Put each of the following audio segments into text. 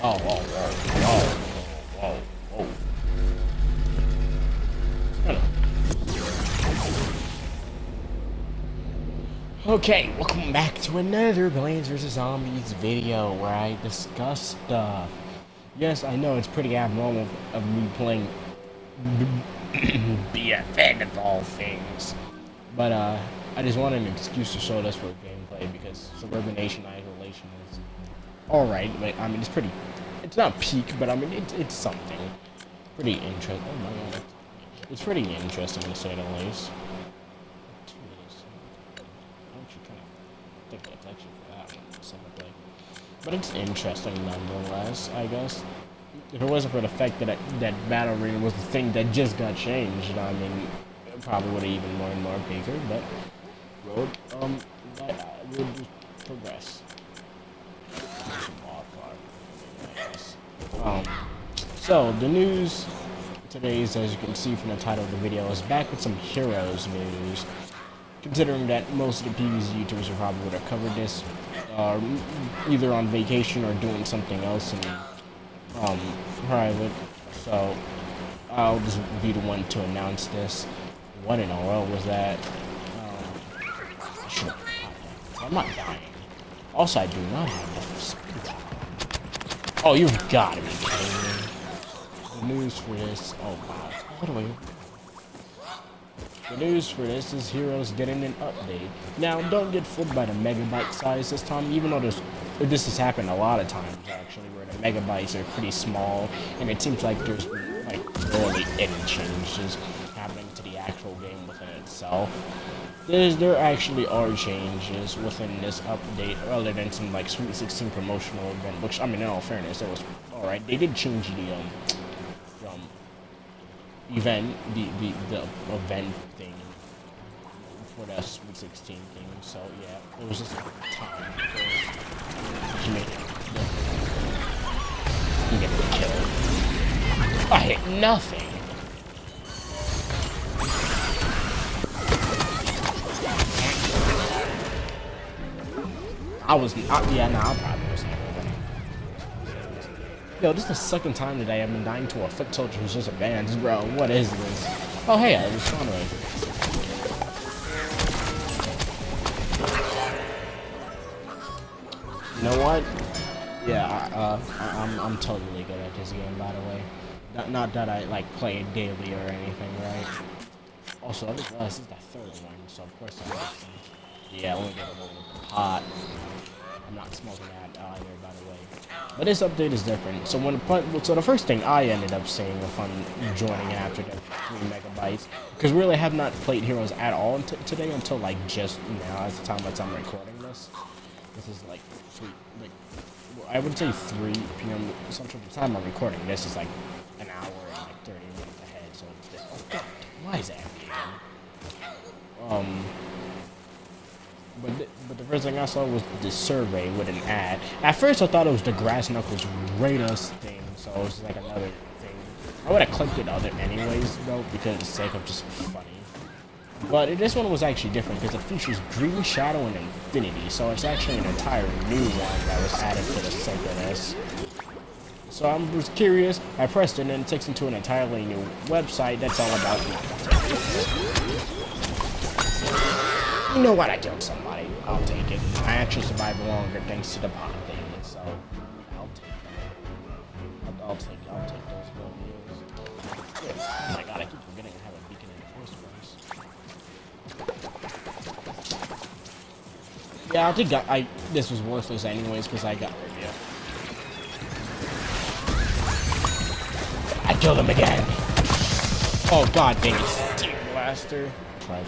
Oh, whoa, whoa, whoa, whoa, whoa. Okay, welcome back to another Plants vs. Zombies video where I discuss stuff. Yes, I know it's pretty abnormal of me playing BFN of all things. But, I just wanted an excuse to show this for gameplay because Suburbanation Isolation is alright, but I mean, it's not peak, but I mean, it's something. Pretty interesting. Oh my god. It's pretty interesting to say the least. I'm actually kind of think that's actually for that one specifically. But it's interesting nonetheless, I guess. If it wasn't for the fact that that Battle Arena was the thing that just got changed, I mean, it probably would have even more and more bigger, but we'll just progress. So the news today is, as you can see from the title of the video, is back with some Heroes news. Considering that most of the PvZ YouTubers are probably would have covered this, either on vacation or doing something else in private. So I'll just be the one to announce this. What in the world was that? I'm not dying. Also, I do not have the speed. Oh, you've got to be kidding me. The news for this. Oh, wow. What do we... The news for this is Heroes getting an update. Now, don't get fooled by the megabyte size this time, even though this has happened a lot of times, actually, where the megabytes are pretty small, and it seems like there's, like, barely any changes happening to the actual game within itself. There actually are changes within this update, other than some like Sweet 16 promotional event, which, I mean, in all fairness, it was alright. They did change the event, the event thing for the Sweet 16 thing. So yeah, it was just time to make it. You get the kill. I hit nothing. Yeah, nah, I probably was not winning. Yo, this is the second time today I've been dying to a foot soldier who's just advanced, bro. What is this? Oh, hey, I was trying to... You know what? Yeah, I'm totally good at this game, by the way. Not that I, like, play it daily or anything, right? Also, I think this is the third one, so of course I yeah, I only get a little hot. I'm not smoking that either, by the way. But this update is different. So the first thing I ended up saying upon joining after the 3 megabytes, because we really have not played Heroes at all today until like just now, at the time that I'm recording this. This is like I would say 3 p.m. Central time I'm recording. This is like an hour and like 30 minutes ahead. So it's just, oh god, why is that again? But the first thing I saw was the survey with an ad. At first I thought it was the Grass Knuckles rate us thing, so it was like another thing. I would have clicked it other anyways though, because it's sake of just funny. But this one was actually different because it features Green Shadow and Infinity, so it's actually an entire new one that was added for the sake of this. So I was curious, I pressed it and it takes me to an entirely new website that's all about you know what, I killed somebody. I'll take it. I actually survived longer thanks to the bot thing, so I'll take it. I'll take those gold views. Yeah. Oh my god, I keep forgetting I have a beacon in the first place. Yeah, I think this was worthless anyways because I got review. I killed him again. Oh god dang it, Steel Blaster. Try it.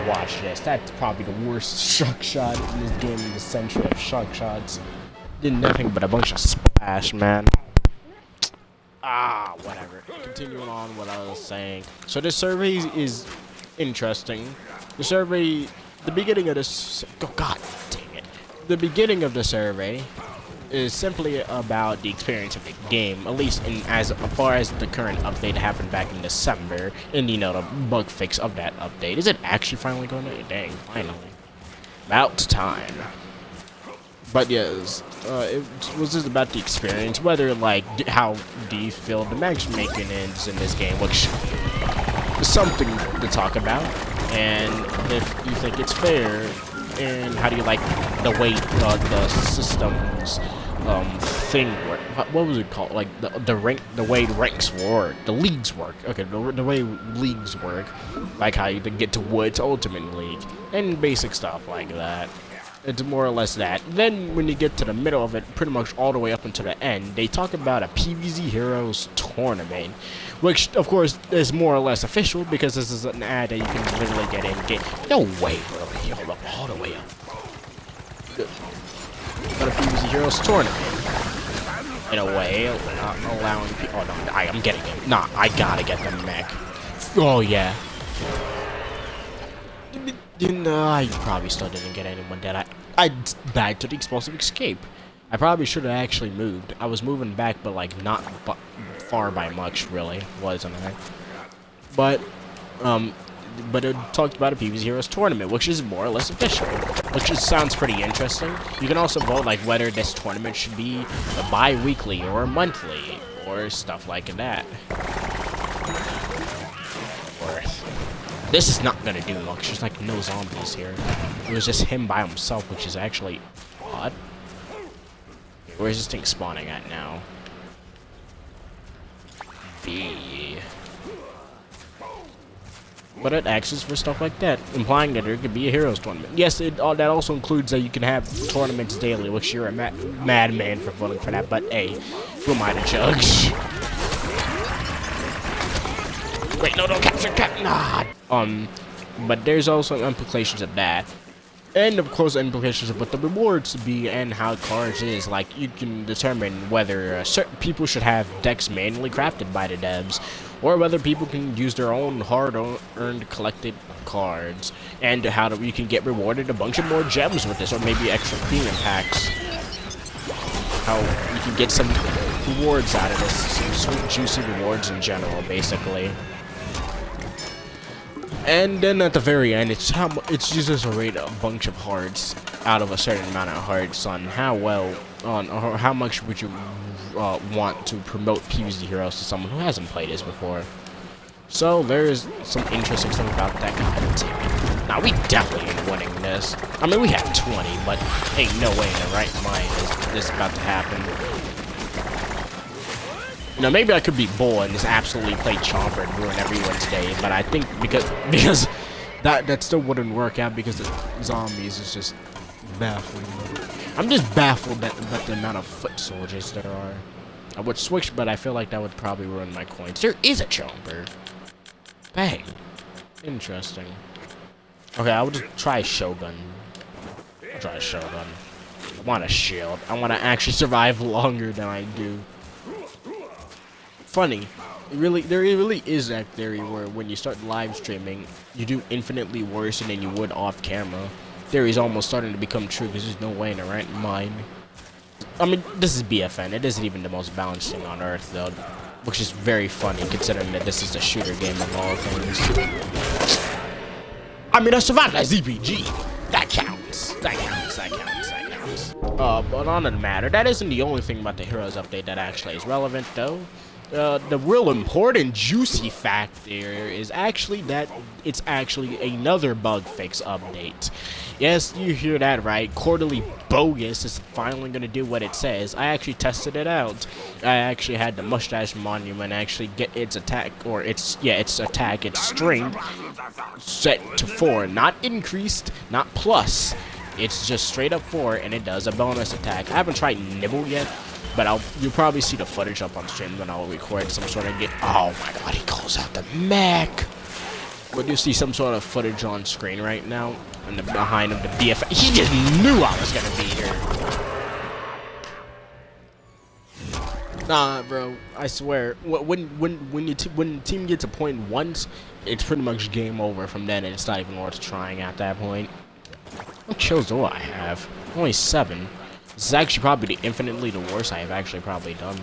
Watch this. That's probably the worst shark shot in this game in the century of shark shots. Did nothing but a bunch of splash, man. Whatever. Continuing on what I was saying. So this survey is interesting. The survey, the beginning of this, oh god dang it. The beginning of the survey is simply about the experience of the game, at least in as far as the current update happened back in December, and you know, the bug fix of that update. Is it actually finally going to? Dang, finally. About time. But yes, it was just about the experience, whether, like, how do you feel the matchmaking is in this game, which is something to talk about, and if you think it's fair, and how do you like the way the system's thing work? What was it called? Like the way ranks work, the leagues work. Okay, the way leagues work, like how you get to Woods Ultimate League and basic stuff like that. It's more or less that. Then when you get to the middle of it, pretty much all the way up until the end, they talk about a PvZ Heroes tournament, which of course is more or less official because this is an ad that you can literally get in. No way, really. Hold up, all the way up. But a PvZ Heroes tournament, in a way, allowing people. Oh no, I'm getting it. Nah, I gotta get the mech. Oh yeah. I probably still didn't get anyone dead. I died to the explosive escape. I probably should have actually moved. I was moving back, but like not far by much, really, wasn't I? But it talked about a PvZ Heroes tournament, which is more or less official, which just sounds pretty interesting. You can also vote like whether this tournament should be a bi-weekly or monthly or stuff like that. This is not gonna do much. There's like no zombies here. It was just him by himself, which is actually odd. Where's this thing spawning at now? B. But it acts for stuff like that, implying that there could be a Heroes tournament. Yes, that also includes that you can have tournaments daily, which you're a madman for voting for that. But hey, who am I to judge? Wait, no, capture cat. Nah. But there's also implications of that. And of course, implications of what the rewards be and how cards is. Like, you can determine whether certain people should have decks manually crafted by the devs, or whether people can use their own hard-earned collected cards, and how you can get rewarded a bunch of more gems with this, or maybe extra premium packs. How you can get some rewards out of this, some sweet, juicy rewards in general, basically. And then at the very end, it's just a rate a bunch of hearts out of a certain amount of hearts on how well, or how much would you want to promote PvZ Heroes to someone who hasn't played this before. So there's some interesting stuff about that. God damn it. Now we definitely ain't winning this. I mean, we have 20, but ain't no way in the right mind is this about to happen. Now, maybe I could be bull and just absolutely play Chomper and ruin everyone's day, but I think because that still wouldn't work out because the zombies is just baffling. I'm just baffled at the amount of foot soldiers there are. I would switch, but I feel like that would probably ruin my coins. There is a Chomper. Bang. Interesting. Okay, I would just try Shogun. I'll try Shogun. I want a shield. I want to actually survive longer than I do. Funny, there really is that theory where when you start live streaming, you do infinitely worse than you would off camera. Theory's almost starting to become true because there's no way in the right mind. I mean, this is BFN. It isn't even the most balanced thing on Earth, though, which is very funny considering that this is a shooter game of all things. I mean, I survived that ZPG. That counts. That counts. That counts. That counts. But on the matter, that isn't the only thing about the Heroes update that actually is relevant, though. The real important, juicy fact there is actually that it's actually another bug fix update. Yes, you hear that right. Quarterly Bogus is finally going to do what it says. I actually tested it out. I actually had the Mustache Monument actually get its attack, or its strength set to 4. Not increased, not plus. It's just straight up 4, and it does a bonus attack. I haven't tried Nibble yet. But you'll probably see the footage up on stream when I'll record some sort of oh my god, he calls out the mech! But you'll see some sort of footage on screen right now, and behind him the BF. He just knew I was gonna be here. Nah, bro, I swear. When the team gets a point once, it's pretty much game over from then, and it's not even worth trying at that point. What kills do I have? Only 7. This is actually probably infinitely the worst I have actually probably done.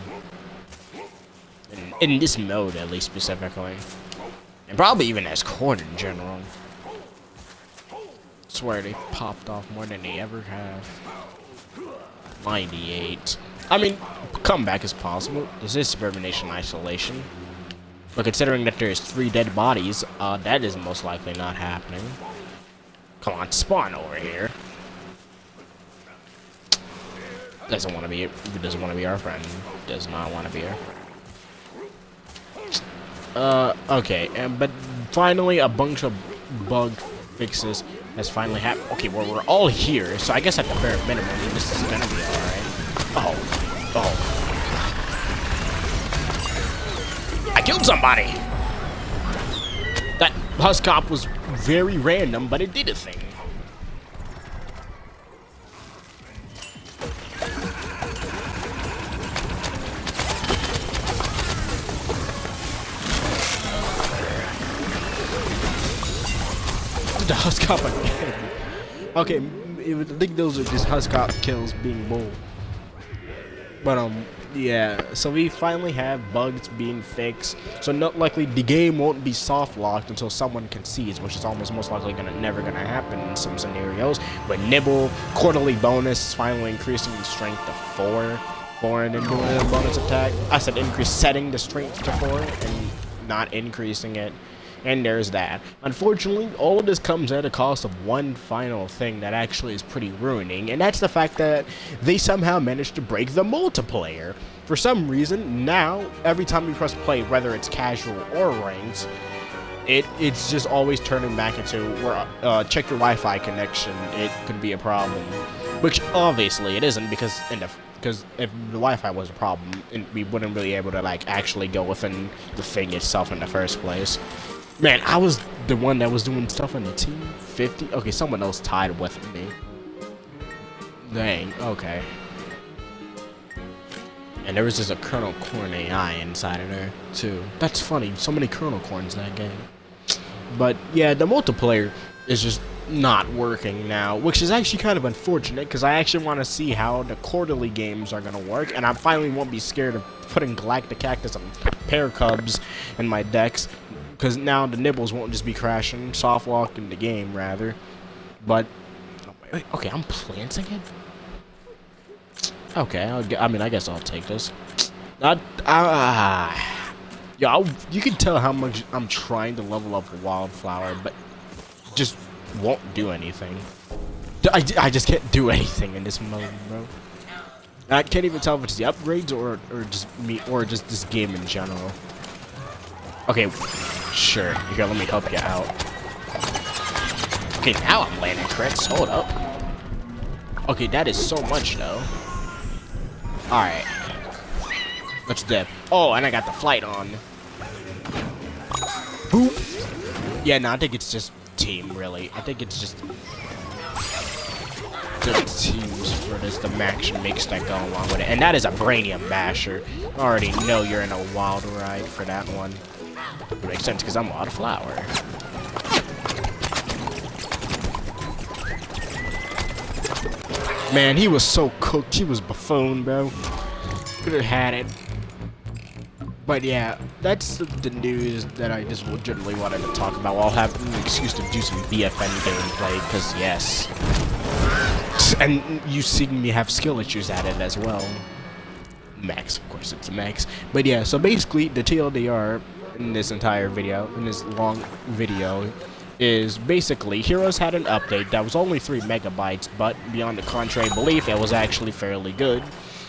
In this mode, at least, specifically. And probably even as Cord in general. Swear they popped off more than they ever have. 98. I mean, comeback is possible. This is Suburban Nation isolation. But considering that there's 3 dead bodies, that is most likely not happening. Come on, spawn over here. Doesn't want to be our friend. Does not want to be our friend. Okay, but finally a bunch of bug fixes has finally happened. Okay, well, we're all here, so I guess at the bare minimum, this is gonna be alright. Oh. I killed somebody! That Husk Cop was very random, but it did a thing. The Husk Cop again. Okay, I think those are just Husk Cop kills being bull. But yeah, so we finally have bugs being fixed. So not likely the game won't be soft locked until someone concedes, which is almost most likely never gonna happen in some scenarios. But Nibble, quarterly bonus, finally increasing the strength to 4 and then doing a bonus attack. I said increase, setting the strength to 4 and not increasing it. And there's that. Unfortunately, all of this comes at a cost of one final thing that actually is pretty ruining, and that's the fact that they somehow managed to break the multiplayer. For some reason, now, every time we press play, whether it's casual or ranked, it's just always turning back into, check your Wi-Fi connection, it could be a problem. Which, obviously, it isn't, because if the Wi-Fi was a problem, we wouldn't really be able to, like, actually go within the thing itself in the first place. Man, I was the one that was doing stuff on the team. 50? Okay, someone else tied with me. Dang, okay. And there was just a Colonel Corn AI inside of there, too. That's funny, so many Colonel Corns in that game. But, yeah, the multiplayer is just not working now, which is actually kind of unfortunate, because I actually want to see how the quarterly games are going to work, and I finally won't be scared of putting Galactic Cactus and Pear Cubs in my decks. Because now the nibbles won't just be crashing, soft locked in the game, rather. But, okay, I'm planting it? Okay, I mean, I guess I'll take this. Yeah, you can tell how much I'm trying to level up Wildflower, but just won't do anything. I just can't do anything in this mode, bro. I can't even tell if it's the upgrades or just me, or just this game in general. Okay, sure. Here, let me help you out. Okay, now I'm landing crits. Hold up. Okay, that is so much, though. Alright. Let's dip. Oh, and I got the flight on. Boop. Yeah, no, I think it's just team, really. I think it's just the teams for this, the max mix that go along with it. And that is a Brainium Basher. I already know you're in a wild ride for that one. It makes sense because I'm Wildflower. Man, he was so cooked. He was buffoon, bro. Could have had it. But yeah, that's the news that I just legitimately wanted to talk about. I'll have an excuse to do some BFN gameplay, because yes. And you see me have skill issues at it as well. Max, of course, it's a max. But yeah, so basically, the TLDR in this entire video, in this long video, is basically Heroes had an update that was only 3 megabytes, but beyond the contrary belief, it was actually fairly good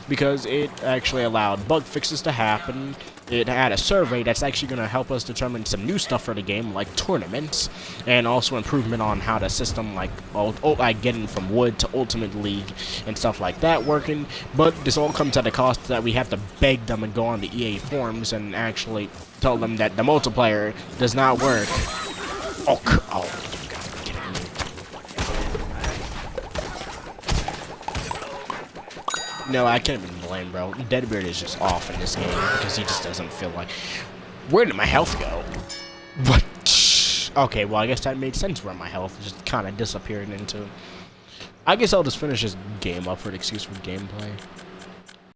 because it actually allowed bug fixes to happen. It had a survey that's actually going to help us determine some new stuff for the game, like tournaments, and also improvement on how the system, like getting from Wood to Ultimate League and stuff like that working. But this all comes at a cost that we have to beg them and go on the EA forums and actually tell them that the multiplayer does not work. Oh, no, I can't even blame, bro. Deadbeard is just off in this game because he just doesn't feel like... Where did my health go? What? Okay, well, I guess that made sense where my health just kind of disappeared into. I guess I'll just finish this game up for an excuse for gameplay.